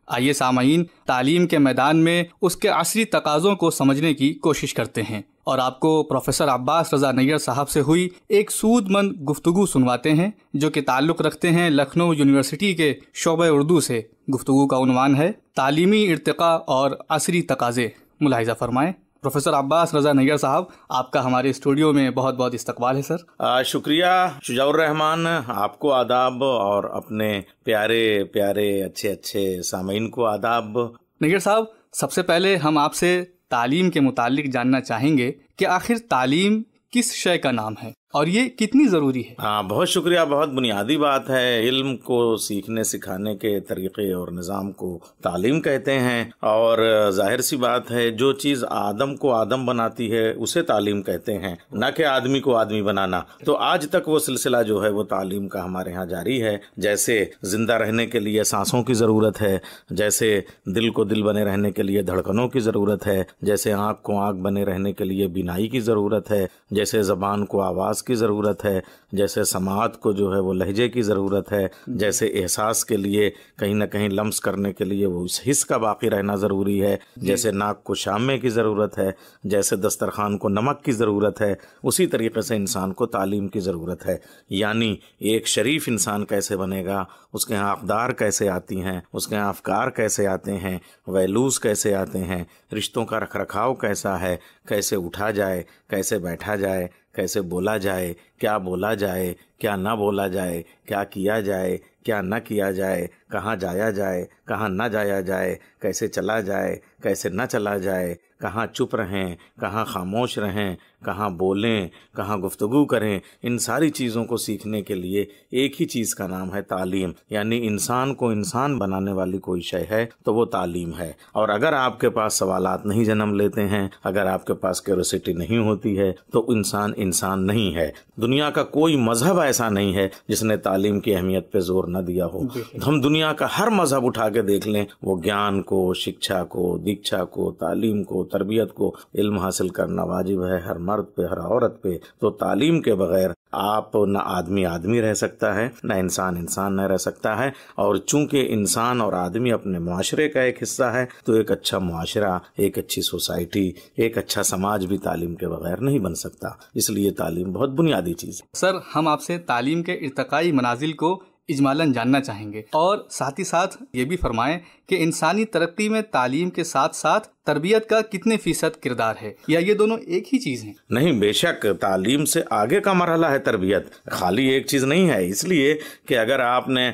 آئیے سامعین، تعلیم کے میدان میں اس کے عصری تقاضوں کو سمجھنے کی کوشش کرتے ہیں اور آپ کو پروفیسر عباس رضا نیّر صاحب سے ہوئی ایک سود مند گفتگو سنواتے ہیں جو کہ تعلق رکھتے ہیں لکھنؤ یونیورسٹی کے شعبہ اردو سے۔ گفتگو کا عنوان ہے تعلیمی ارتقاء اور عصری تقاضے۔ ملاحظہ فرمائیں۔ پروفیسر عباس رضا نیّر صاحب، آپ کا ہمارے اسٹوڈیو میں بہت بہت استقبال ہے سر۔ شکریہ شجاع الرحمان، آپ کو آداب اور اپنے پیارے پیارے اچھے سامعین کو آداب۔ نیّر صاحب، سب سے پہلے ہم آپ سے تعلیم کے متعلق جاننا چاہیں گے کہ آخر تعلیم کس شے کا نام ہے اور یہ کتنی ضروری ہے؟ بہت شکریہ، بہت بنیادی بات ہے۔ علم کو سیکھنے سکھانے کے طریقے اور نظام کو تعلیم کہتے ہیں، اور ظاہر سی بات ہے جو چیز آدم کو آدم بناتی ہے اسے تعلیم کہتے ہیں، نہ کہ آدمی کو آدمی بنانا۔ تو آج تک وہ سلسلہ جو ہے وہ تعلیم کا ہمارے ہاں جاری ہے۔ جیسے زندہ رہنے کے لیے سانسوں کی ضرورت ہے، جیسے دل کو دل بنے رہنے کے لیے دھڑکنوں کی ضرورت ہے، جیسے آنکھ کو آنکھ بنے رہنے کے لیے بینائی کی ضرورت ہے، جیسے زبان کو آواز کی ضرورت ہے، جیسے سماعت کو جو ہے وہ لہجے کی ضرورت ہے، جیسے احساس کے لیے کہیں نہ کہیں لمس کرنے کے لیے وہ اس حس کا باقی رہنا ضروری ہے، جیسے ناک کو شامے کی ضرورت ہے، جیسے دسترخوان کو نمک کی ضرورت ہے، اسی طریقے سے انسان کو تعلیم کی ضرورت ہے۔ یعنی ایک شریف انسان کیسے بنے گا، اس کے ہاں اقدار کیسے آتی ہیں، اس کے ہاں افکار کیسے آتے ہیں، ویلوز کیسے آتے ہیں، رشتوں کا رکھ رکھاؤ کیسا ہے، کیسے اٹھا جائے، کیسے بیٹھا جائے، کیسے بولا جائے، کیا بولا جائے، کیا نہ بولا جائے، کیا کیا جائے، کیا نہ کیا جائے، کہاں جایا جائے، کہاں نہ جایا جائے، کیسے چلا جائے، کیسے نہ چلا جائے، کہاں چپ رہیں، کہاں خاموش رہیں، کہاں بولیں، کہاں گفتگو کریں۔ ان ساری چیزوں کو سیکھنے کے لیے ایک ہی چیز کا نام ہے تعلیم۔ یعنی انسان کو انسان بنانے والی کوئی شے ہے تو وہ تعلیم ہے۔ اور اگر آپ کے پاس سوالات نہیں جنم لیتے ہیں، اگر آپ کے پاس کیوریوسٹی نہیں ہوتی ہے تو انسان انسان نہیں ہے۔ دنیا کا کوئی مذہب ایسا نہیں ہے جس نے تعلیم کی اہمیت پہ زور نہ دیا ہو۔ ہم دنیا کا ہر مذہب اٹھا کے دیکھ لیں، وہ گیان کو، شکچھا کو، دیکچھا کو، تعلیم کو، تربیت کو، علم حاصل کرنا واجب ہے ہر مرد پہ، ہر عورت پہ۔ تو تعلیم کے بغیر آپ نہ آدمی آدمی رہ سکتا ہے، نہ انسان انسان نہ رہ سکتا ہے۔ اور چونکہ انسان اور آدمی اپنے معاشرے کا ایک حصہ ہے تو ایک اچھا معاشرہ، ایک اچھی سوسائٹی، ایک اچھا سماج بھی تعلیم کے بغیر نہیں بن سکتا۔ اس لیے تعلیم بہت بنیادی چیز ہے۔ سر، ہم آپ سے تعلیم کے ارتقائی منازل کو اجمالاً جاننا چاہیں گے، اور ساتھ ہی ساتھ یہ بھی فرمائیں کہ انسانی ترقی میں تعلیم کے ساتھ ساتھ تربیت کا کتنے فیصد کردار ہے، یا یہ دونوں ایک ہی چیز ہیں؟ نہیں، بے شک تعلیم سے آگے کا مرحلہ ہے تربیت، خالی ایک چیز نہیں ہے۔ اس لیے کہ اگر آپ نے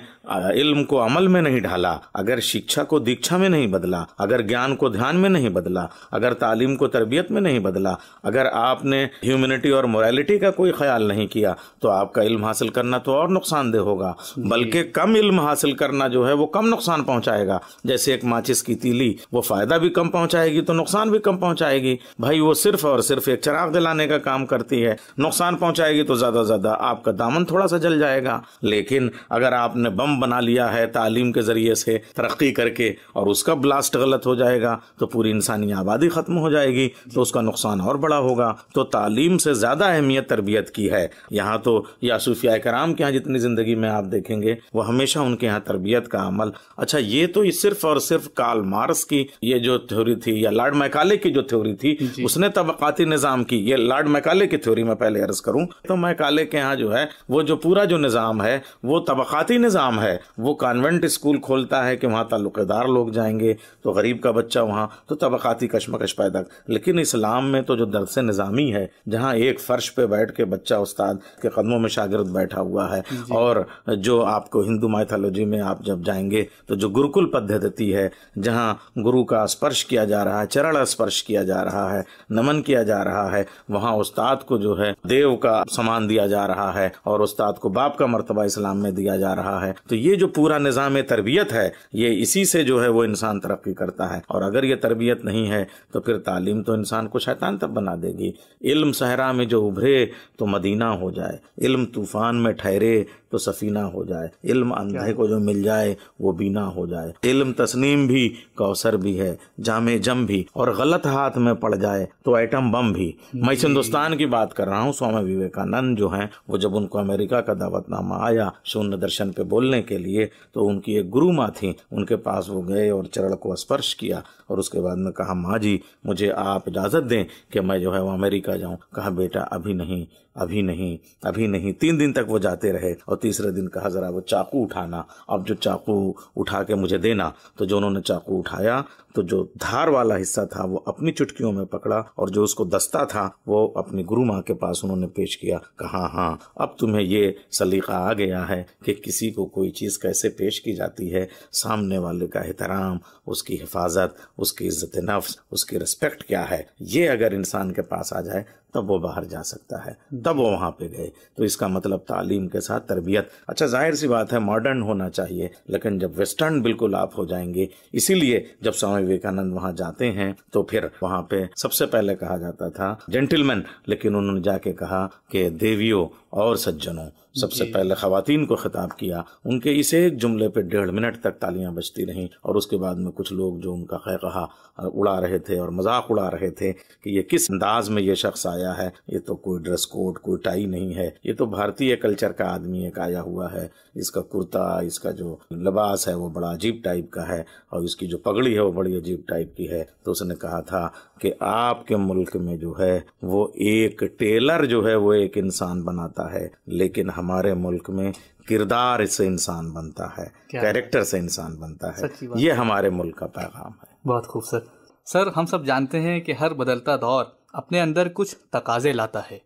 علم کو عمل میں نہیں ڈھالا، اگر شکچھا کو دیکچھا میں نہیں بدلا، اگر گیان کو دھیان میں نہیں بدلا، اگر تعلیم کو تربیت میں نہیں بدلا، اگر آپ نے ہیومینٹی اور موریلٹی کا کوئی خیال نہیں کیا تو آپ کا علم حاصل کرنا تو اور نقصان دہ ہوگا، بلکہ کم علم حاصل کرنا جو ہے وہ کم نقصان پہنچائے گا۔ جیسے ایک ماچس کی تیلی، وہ فائدہ بھی کم پہنچائے گی تو نقصان بھی کم پہنچائے گی۔ بھائی وہ صرف اور صرف ایک چراغ جلانے کا کام کرتی ہے، نقصان پہنچائے گی تو زیادہ زیادہ آپ کا دامن تھوڑا سا جل جائے گا۔ لیکن اگر آپ نے بم بنا لیا ہے تعلیم کے ذریعے سے ترقی کر کے، اور اس کا بلاسٹ غلط ہو جائے گا تو پوری انسانی آبادی ختم ہو جائے گی، تو اس کا نقصان اور بڑا ہوگا۔ تو تعلیم سے زیادہ اہمیت تربیت کی ہے۔ یہاں تو یا صوفیاء کرام کے ہاں جتنی زندگی میں آپ دیکھیں گے وہ ہمیشہ ان کے ہاں تربیت کا عمل۔ اچھا، یہ تو صرف اور صرف کارل مارکس کی یہ جو تھیوری تھی، یا لارڈ میکالے کی جو تھیوری تھی، اس نے طبقاتی نظام کی، یہ لارڈ میکالے کی تھیوری میں پہلے عرض کروں تو میکالے کے ہاں جو ہے وہ جو پورا جو نظام ہے وہ طبقاتی نظام ہے۔ وہ کانوینٹ اسکول کھولتا ہے کہ وہاں تعلق دار لوگ جائیں گے تو غریب کا بچہ وہاں، تو طبقاتی کشمکش پیدا۔ لیکن اسلام میں تو جو درس نظامی ہے، جہاں ایک فرش پہ بیٹھ کے بچہ استاد کے قدموں میں شاگرد بیٹھا ہوا ہے، اور جو آپ کو ہندو مائتھولوجی میں آپ جب جائیں گے تو جو گروکل پدھتی ہے، جہاں گرو کا اسپرش کیا جا رہا ہے، چرڑ اسپرش کیا جا رہا ہے، نمن کیا جا رہا ہے، وہاں استاد کو جو ہے دیو کا سامان دیا جا رہا ہے اور استاد کو باپ کا مرتبہ اسلام میں دیا جا رہا ہے۔ تو یہ جو پورا نظام تربیت ہے، یہ اسی سے جو ہے وہ انسان ترقی کرتا ہے۔ اور اگر یہ تربیت نہیں ہے تو پھر تعلیم تو انسان کو شیطان تب بنا دے گی۔ علم صحرا میں جو ابھرے تو مدینہ ہو جائے، علم طوفان میں ٹھہرے تو سفینہ ہو جائے، علم اندھے کو جو مل جائے وہ بینا ہو جائے، علم تسنیم بھی کوثر بھی ہے، جام جم بھی، اور غلط ہاتھ میں پڑ جائے تو ایٹم بم بھی۔ میں ہندوستان کی بات کر رہا ہوں، سوامی وویکانند جو ہیں وہ جب ان کو امریکہ کا دعوت نامہ آیا شونیہ درشن پہ بولنے کے لیے تو ان کی ایک گرو ماں تھیں، ان کے پاس وہ گئے اور چرڑ کو اسپرش کیا اور اس کے بعد میں کہا ماں جی مجھے آپ اجازت دیں کہ میں جو ہے وہ امریکہ جاؤں۔ کہا بیٹا ابھی نہیں ابھی نہیں ابھی نہیں۔ 3 دن تک وہ جاتے رہے اور تیسرے دن کہا ذرا وہ چاقو اٹھانا، اب جو چاقو اٹھا کے مجھے دینا۔ تو جو انہوں نے چاقو اٹھایا تو جو دھار والا حصہ تھا وہ اپنی چٹکیوں میں پکڑا اور جو اس کو دستہ تھا وہ اپنی گرو ماں کے پاس انہوں نے پیش کیا۔ کہا ہاں اب تمہیں یہ سلیقہ آ گیا ہے کہ کسی کو کوئی چیز کیسے پیش کی جاتی ہے، سامنے والے کا احترام، اس کی حفاظت، اس کی عزت نفس، اس کی رسپیکٹ کیا ہے، یہ اگر انسان کے پاس آ جائے تب وہ باہر جا سکتا ہے، تب وہ وہاں پہ گئے۔ تو اس کا مطلب تعلیم کے ساتھ تربیت۔ اچھا ظاہر سی بات ہے ماڈرن ہونا چاہیے، لیکن جب ویسٹرن بالکل آپ ہو جائیں گے، اسی لیے جب سوامی وویکانند وہاں جاتے ہیں تو پھر وہاں پہ سب سے پہلے کہا جاتا تھا جینٹل مین، لیکن انہوں نے جا کے کہا کہ دیویوں اور سجنوں، سب سے پہلے خواتین کو خطاب کیا۔ ان کے اس ایک جملے پہ 1.5 منٹ تک تالیاں بجتی رہیں اور اس کے بعد میں کچھ لوگ جو ان کا قہقہا اڑا رہے تھے اور مذاق اڑا رہے تھے کہ یہ کس انداز میں یہ شخص آیا ہے، یہ تو کوئی ڈریس کوڈ کوئی ٹائی نہیں ہے، یہ تو بھارتی کلچر کا آدمی ایک آیا ہوا ہے، اس کا کرتا اس کا جو لباس ہے وہ بڑا عجیب ٹائپ کا ہے اور اس کی جو پگڑی ہے وہ بڑی عجیب ٹائپ کی ہے۔ تو اس نے کہا تھا کہ آپ کے ملک میں جو ہے وہ ایک ٹیلر جو ہے وہ ایک انسان بناتا ہے، لیکن ہمارے ملک میں کردار سے انسان بنتا ہے، کیریکٹر سے انسان بنتا ہے۔ یہ ہمارے ملک کا پیغام ہے۔ بہت خوبصورت سر، ہم سب جانتے ہیں کہ ہر بدلتا دور اپنے اندر کچھ تقاضے لاتا ہے۔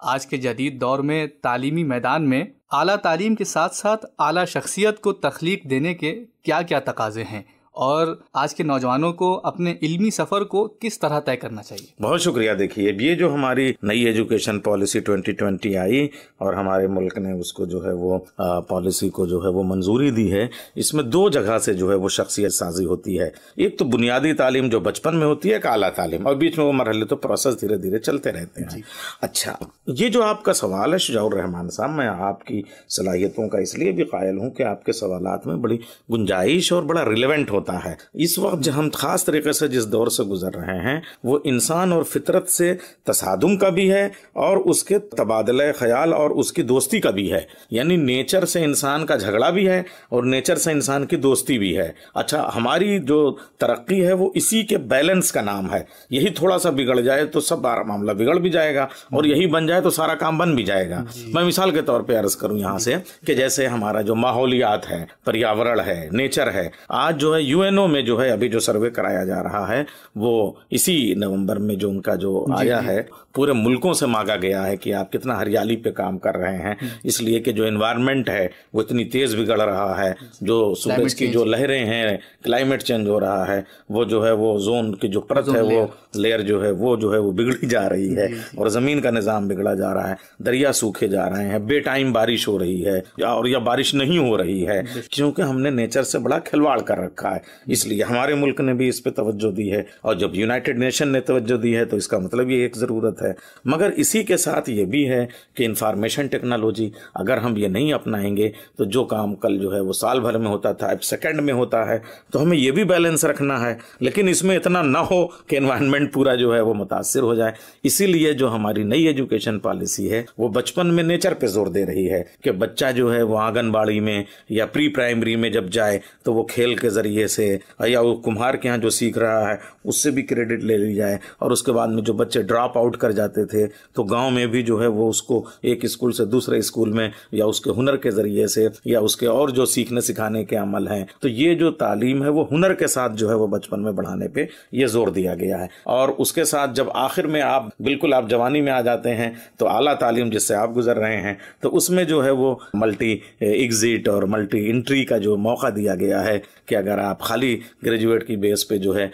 آج کے جدید دور میں تعلیمی میدان میں اعلیٰ تعلیم کے ساتھ ساتھ اعلیٰ شخصیت کو تخلیق دینے کے کیا کیا تقاضے ہیں اور آج کے نوجوانوں کو اپنے علمی سفر کو کس طرح طے کرنا چاہیے؟ بہت شکریہ۔ دیکھیے یہ جو ہماری نئی ایجوکیشن پالیسی 2020 آئی اور ہمارے ملک نے اس کو جو ہے وہ پالیسی کو جو ہے وہ منظوری دی ہے، اس میں 2 جگہ سے جو ہے وہ شخصیت سازی ہوتی ہے۔ ایک تو بنیادی تعلیم جو بچپن میں ہوتی ہے، ایک اعلیٰ تعلیم، اور بیچ میں وہ مرحلے تو پروسیس دھیرے دھیرے چلتے رہتے ہیں۔ اچھا یہ جو آپ کا سوال ہے شجاع الرحمان صاحب، میں آپ کی صلاحیتوں کا اس لیے بھی قائل ہوں کہ آپ کے سوالات میں بڑی گنجائش اور بڑا ریلیونٹ ہوتا ہے۔ اس وقت جو ہم خاص طریقے سے جس دور سے گزر رہے ہیں وہ انسان اور فطرت سے تصادم کا بھی ہے اور اس کے تبادلہ خیال اور اس کی دوستی کا بھی ہے، یعنی نیچر سے انسان کا جھگڑا بھی ہے اور نیچر سے انسان کی دوستی بھی ہے۔ اچھا ہماری جو ترقی ہے وہ اسی کے بیلنس کا نام ہے، یہی تھوڑا سا بگڑ جائے تو سب معاملہ بگڑ بھی جائے گا اور یہی بن جائے تو سارا کام بن بھی جائے گا۔ میں مثال کے طور پہ عرض کروں یہاں سے کہ جیسے ہمارا جو ماحولیات ہے، پریاورن ہے، نیچر ہے، آج جو ہے UN میں جو ہے ابھی جو سروے کرایا جا رہا ہے وہ اسی نومبر میں جو ان کا جو آیا ہے، پورے ملکوں سے مانگا گیا ہے کہ آپ کتنا ہریالی پہ کام کر رہے ہیں، اس لیے کہ جو انوائرمنٹ ہے وہ اتنی تیز بگڑ رہا ہے، جو سورج کی جو لہریں ہیں، کلائمیٹ چینج ہو رہا ہے، وہ جو ہے وہ زون کی جو پرت ہے وہ لیئر جو ہے وہ بگڑی جا رہی ہے اور زمین کا نظام بگڑا جا رہا ہے، دریا سوکھے جا رہے ہیں، بے ٹائم بارش ہو رہی ہے اور یا بارش نہیں ہو رہی ہے، کیونکہ ہم نے نیچر سے بڑا کھلواڑ کر رکھا ہے۔ اس لیے ہمارے ملک نے بھی اس پہ توجہ دی ہے اور جب یونائٹڈ نیشن نے توجہ دی ہے تو اس کا مطلب یہ ایک ضرورت ہے۔ مگر اسی کے ساتھ یہ بھی ہے کہ انفارمیشن ٹیکنالوجی اگر ہم یہ نہیں اپنائیں گے تو جو کام کل جو ہے وہ سال بھر میں ہوتا تھا اب سیکنڈ میں ہوتا ہے، تو ہمیں یہ بھی بیلنس رکھنا ہے، لیکن اس میں اتنا نہ ہو کہ انوائرمنٹ پورا جو ہے وہ متاثر ہو جائے۔ اسی لیے جو ہماری نئی ایجوکیشن پالیسی ہے وہ بچپن میں نیچر پہ زور دے رہی ہے کہ بچہ جو ہے وہ آنگن باڑی میں یا پری پرائمری میں جب جائے تو وہ کھیل کے ذریعے سے یا وہ کمہار کے ہاں جو سیکھ رہا ہے اس سے بھی کریڈٹ لے لی جائے، اور اس کے بعد میں جو بچے ڈراپ آؤٹ کر جاتے تھے تو گاؤں میں بھی جو ہے وہ اس کو ایک اسکول سے دوسرے اسکول میں یا اس کے ہنر کے ذریعے سے یا اس کے اور جو سیکھنے سکھانے کے عمل ہیں، تو یہ جو تعلیم ہے وہ ہنر کے ساتھ جو ہے وہ بچپن میں بڑھانے پہ یہ زور دیا گیا ہے۔ اور اس کے ساتھ جب آخر میں آپ جوانی میں آ جاتے ہیں تو اعلیٰ تعلیم جس سے آپ گزر رہے ہیں تو اس میں جو ہے وہ ملٹی ایگزٹ اور ملٹی انٹری کا جو موقع دیا گیا ہے کہ اگر آپ آپ خالی گریجویٹ کی بیس پہ جو ہے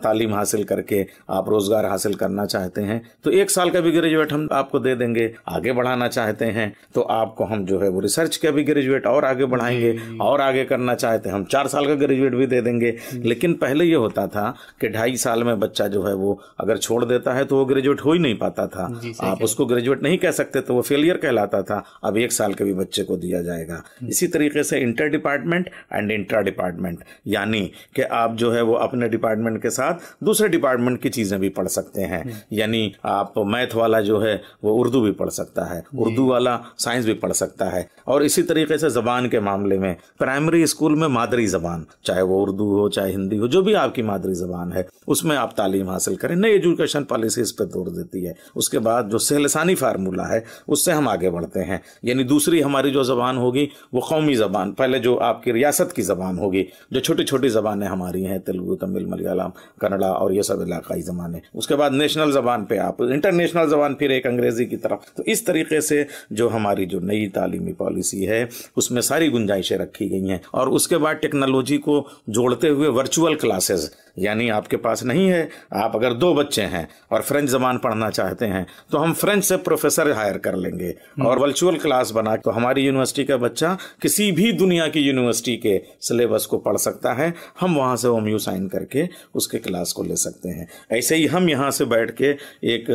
تعلیم حاصل کر کے آپ روزگار حاصل کرنا چاہتے ہیں تو 1 سال کا بھی گریجویٹ ہم آپ کو دے دیں گے. آگے بڑھانا چاہتے ہیں تو آپ کو ہم جو ہے وہ ریسرچ کا بھی گریجویٹ اور آگے بڑھائیں گے, اور آگے کرنا چاہتے ہیں ہم 4 سال کا گریجویٹ بھی دے دیں گے. لیکن پہلے یہ ہوتا تھا کہ 2.5 سال میں بچہ جو ہے وہ اگر چھوڑ دیتا ہے تو وہ گریجویٹ ہو ہی نہیں پاتا تھا, آپ اس کو گریجویٹ نہیں کہہ سکتے تو وہ فیلئر کہلاتا تھا. اب 1 سال کے بھی بچے کو دیا جائے گا. اسی طریقے سے inter department and intra department, یعنی کہ آپ جو ہے وہ اپنے ڈپارٹمنٹ کے ساتھ دوسرے ڈپارٹمنٹ کی چیزیں بھی پڑھ سکتے ہیں. یعنی آپ میتھ والا جو ہے وہ اردو بھی پڑھ سکتا ہے, اردو والا سائنس بھی پڑھ سکتا ہے. اور اسی طریقے سے زبان کے معاملے میں پرائمری اسکول میں مادری زبان, چاہے وہ اردو ہو چاہے ہندی ہو, جو بھی آپ کی مادری زبان ہے اس میں آپ تعلیم حاصل کریں. نئی ایجوکیشن پالیسی اس پہ زور دیتی ہے. اس کے بعد جو سہ لسانی فارمولہ ہے اس سے ہم آگے بڑھتے ہیں. یعنی دوسری ہماری جو زبان ہوگی وہ قومی زبان, پہلے جو آپ کی ریاست کی زبان ہوگی, جو چھوٹی چھوٹی زبانیں ہماری ہیں تیلگو, تمل, ملیالم, کنڑا اور یہ سب علاقائی زبانیں. اس کے بعد نیشنل زبان پہ آپ انٹرنیشنل زبان پھر ایک انگریزی کی طرف. تو اس طریقے سے جو ہماری جو نئی تعلیمی پالیسی ہے اس میں ساری گنجائشیں رکھی گئی ہیں. اور اس کے بعد ٹیکنالوجی کو جوڑتے ہوئے ورچوئل کلاسز, یعنی آپ کے پاس نہیں ہے, آپ اگر 2 بچے ہیں اور فرینچ زبان پڑھنا چاہتے ہیں تو ہم فرینچ سے پروفیسر ہائر کر لیں گے اور ورچوئل کلاس بنا تو ہماری یونیورسٹی کا بچہ کسی بھی دنیا کی یونیورسٹی کے سلیبس کو پڑھ سکتا ہے. ہم وہاں سے OMU سائن کر کے اس کے کلاس کو لے سکتے ہیں. ایسے ہی ہم یہاں سے بیٹھ کے ایک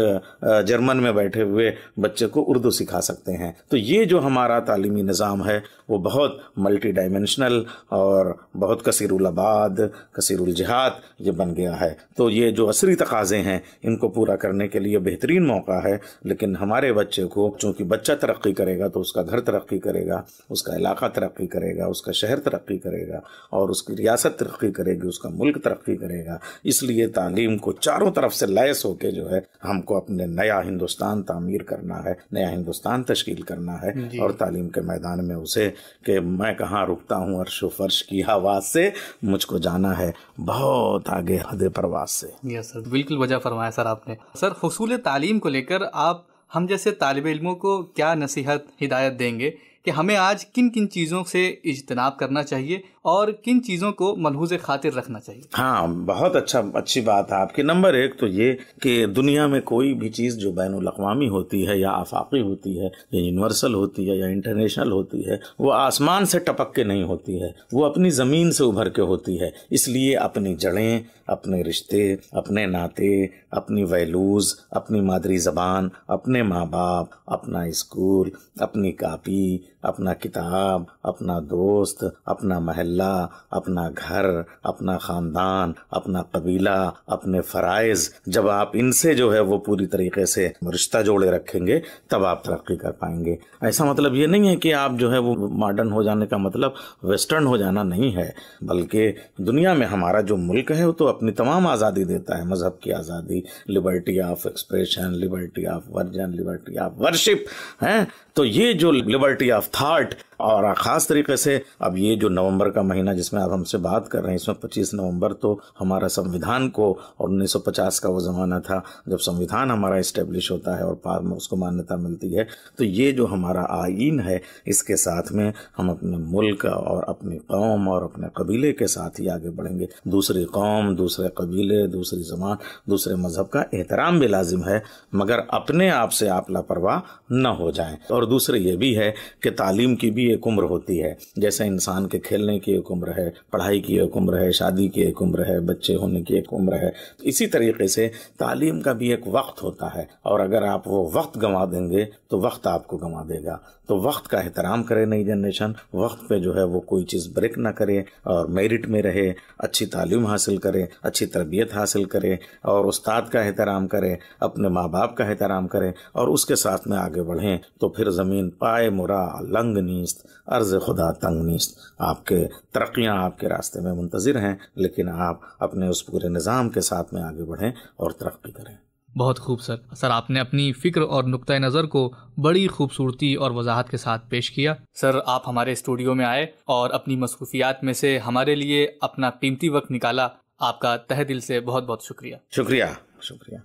جرمن میں بیٹھے ہوئے بچے کو اردو سکھا سکتے ہیں. تو یہ جو ہمارا تعلیمی نظام ہے وہ بہت ملٹی ڈائمینشنل اور بہت کثیر الابعاد, کثیر الجہات یہ بن گیا ہے. تو یہ جو عصری تقاضے ہیں ان کو پورا کرنے کے لیے بہترین موقع ہے. لیکن ہمارے بچے کو, چونکہ بچہ ترقی کرے گا تو اس کا گھر ترقی کرے گا, اس کا علاقہ ترقی کرے گا, اس کا شہر ترقی کرے گا, اور اس کی ریاست ترقی کرے گی, اس کا ملک ترقی کرے گا. اس لیے تعلیم کو چاروں طرف سے لیس ہو کے جو ہے ہم کو اپنے نیا ہندوستان تعمیر کرنا ہے, نیا ہندوستان تشکیل کرنا ہے. اور تعلیم کے میدان میں اسے کہ میں کہاں رکتا ہوں عرش و فرش کی آواز سے, مجھ کو جانا ہے بہت آگے حد پرواز سے. یس سر, بالکل وجہ فرمایا سر آپ نے. سر, حصول تعلیم کو لے کر آپ ہم جیسے طالب علموں کو کیا نصیحت ہدایت دیں گے کہ ہمیں آج کن کن چیزوں سے اجتناب کرنا چاہیے اور کن چیزوں کو ملحوظ خاطر رکھنا چاہیے؟ ہاں, بہت اچھی بات ہے آپ کی. نمبر 1 تو یہ کہ دنیا میں کوئی بھی چیز جو بین الاقوامی ہوتی ہے یا آفاقی ہوتی ہے یا یونیورسل ہوتی ہے یا انٹرنیشنل ہوتی ہے وہ آسمان سے ٹپک کے نہیں ہوتی ہے, وہ اپنی زمین سے ابھر کے ہوتی ہے. اس لیے اپنی جڑیں, اپنے رشتے, اپنے ناطے, اپنی ویلوز, اپنی مادری زبان, اپنے ماں باپ, اپنا اسکول, اپنی کاپی, اپنا کتاب, اپنا دوست, اپنا محلہ, اپنا گھر, اپنا خاندان, اپنا قبیلہ, اپنے فرائض, جب آپ ان سے جو ہے وہ پوری طریقے سے رشتہ جوڑے رکھیں گے تب آپ ترقی کر پائیں گے. ایسا مطلب یہ نہیں ہے کہ آپ جو ہے وہ ماڈرن ہو جانے کا مطلب ویسٹرن ہو جانا نہیں ہے, بلکہ دنیا میں ہمارا جو ملک ہے وہ تو اپنی تمام آزادی دیتا ہے. مذہب کی آزادی, liberty of expression, liberty of virgin, liberty of worship ہے. تو یہ جو لبرٹی آف تھاٹ, اور خاص طریقے سے اب یہ جو نومبر کا مہینہ جس میں آپ ہم سے بات کر رہے ہیں, اس میں 25 نومبر تو ہمارا سنویدھان کو, اور 1950 کا وہ زمانہ تھا جب سنویدھان ہمارا اسٹیبلش ہوتا ہے اور پار میں اس کو مانیتا ملتی ہے. تو یہ جو ہمارا آئین ہے اس کے ساتھ میں ہم اپنے ملک اور اپنی قوم اور اپنے قبیلے کے ساتھ ہی آگے بڑھیں گے. دوسری قوم, دوسرے قبیلے, دوسری زبان, دوسرے مذہب کا احترام بھی لازم ہے, مگر اپنے آپ سے آپ لاپرواہ نہ ہو جائیں. اور دوسرے یہ بھی ہے کہ تعلیم کی بھی ایک عمر ہوتی ہے, جیسے انسان کے کھیلنے کی ایک عمر ہے, پڑھائی کی ایک عمر ہے, شادی کی ایک عمر ہے, بچے ہونے کی ایک عمر ہے. اسی طریقے سے تعلیم کا بھی ایک وقت ہوتا ہے, اور اگر آپ وہ وقت گنوا دیں گے تو وقت آپ کو گنوا دے گا. تو وقت کا احترام کرے نئی جنریشن, وقت پہ جو ہے وہ کوئی چیز بریک نہ کرے اور میرٹ میں رہے, اچھی تعلیم حاصل کرے, اچھی تربیت حاصل کرے, اور استاد کا احترام کرے, اپنے ماں باپ کا احترام کرے, اور اس کے ساتھ میں آگے بڑھیں. تو پھر زمین پائے مرا لنگ نیست, عرض خدا تنگ نیست. آپ کے ترقیاں آپ کے راستے میں منتظر ہیں, لیکن آپ اپنے اس پورے نظام کے ساتھ میں آگے بڑھیں اور ترقی کریں. بہت خوب سر. سر, آپ نے اپنی فکر اور نقطۂ نظر کو بڑی خوبصورتی اور وضاحت کے ساتھ پیش کیا. سر, آپ ہمارے اسٹوڈیو میں آئے اور اپنی مصروفیات میں سے ہمارے لیے اپنا قیمتی وقت نکالا. آپ کا تہہ دل سے بہت بہت شکریہ. شکریہ.